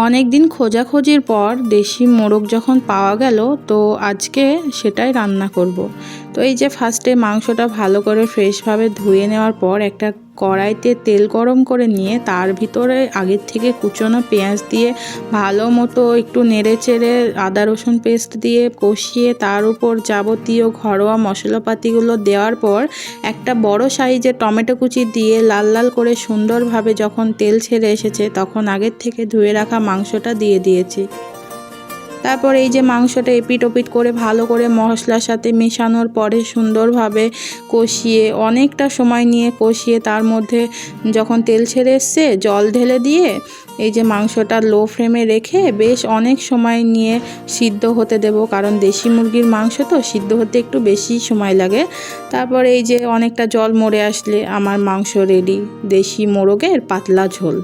অনেক দিন খোঁজাখুঁজির পর দেশি মোরগ যখন পাওয়া গেল, তো আজকে সেটাই রান্না করব। তো এই যে ফার্স্টে মাংসটা ভালো করে ফ্রেশভাবে ধুয়ে নেওয়ার পর একটা কড়াইতে তেল গরম করে নিয়ে তার ভিতরে আগের থেকে কুচনো পেঁয়াজ দিয়ে ভালো মতো একটু নেড়ে চেড়ে আদা রসুন পেস্ট দিয়ে কষিয়ে তার উপর যাবতীয় ঘরোয়া মশলাপাতিগুলো দেওয়ার পর একটা বড় সাইজের টমেটো কুচি দিয়ে লাল লাল করে সুন্দরভাবে যখন তেল ছেড়ে এসেছে তখন আগের থেকে ধুয়ে রাখা মাংসটা দিয়ে দিয়েছি। তারপর এই যে মাংসটা এপিট ওপিট করে ভালো করে মশলার সাথে মেশানোর পরে সুন্দরভাবে কষিয়ে অনেকটা সময় নিয়ে কষিয়ে তার মধ্যে যখন তেল ছেড়ে এসছে জল ঢেলে দিয়ে এই যে মাংসটা লো ফ্লেমে রেখে বেশ অনেক সময় নিয়ে সিদ্ধ হতে দেব, কারণ দেশি মুরগির মাংস তো সিদ্ধ হতে একটু বেশি সময় লাগে। তারপর এই যে অনেকটা জল মরে আসলে আমার মাংস রেডি, দেশি মোরগের পাতলা ঝোল।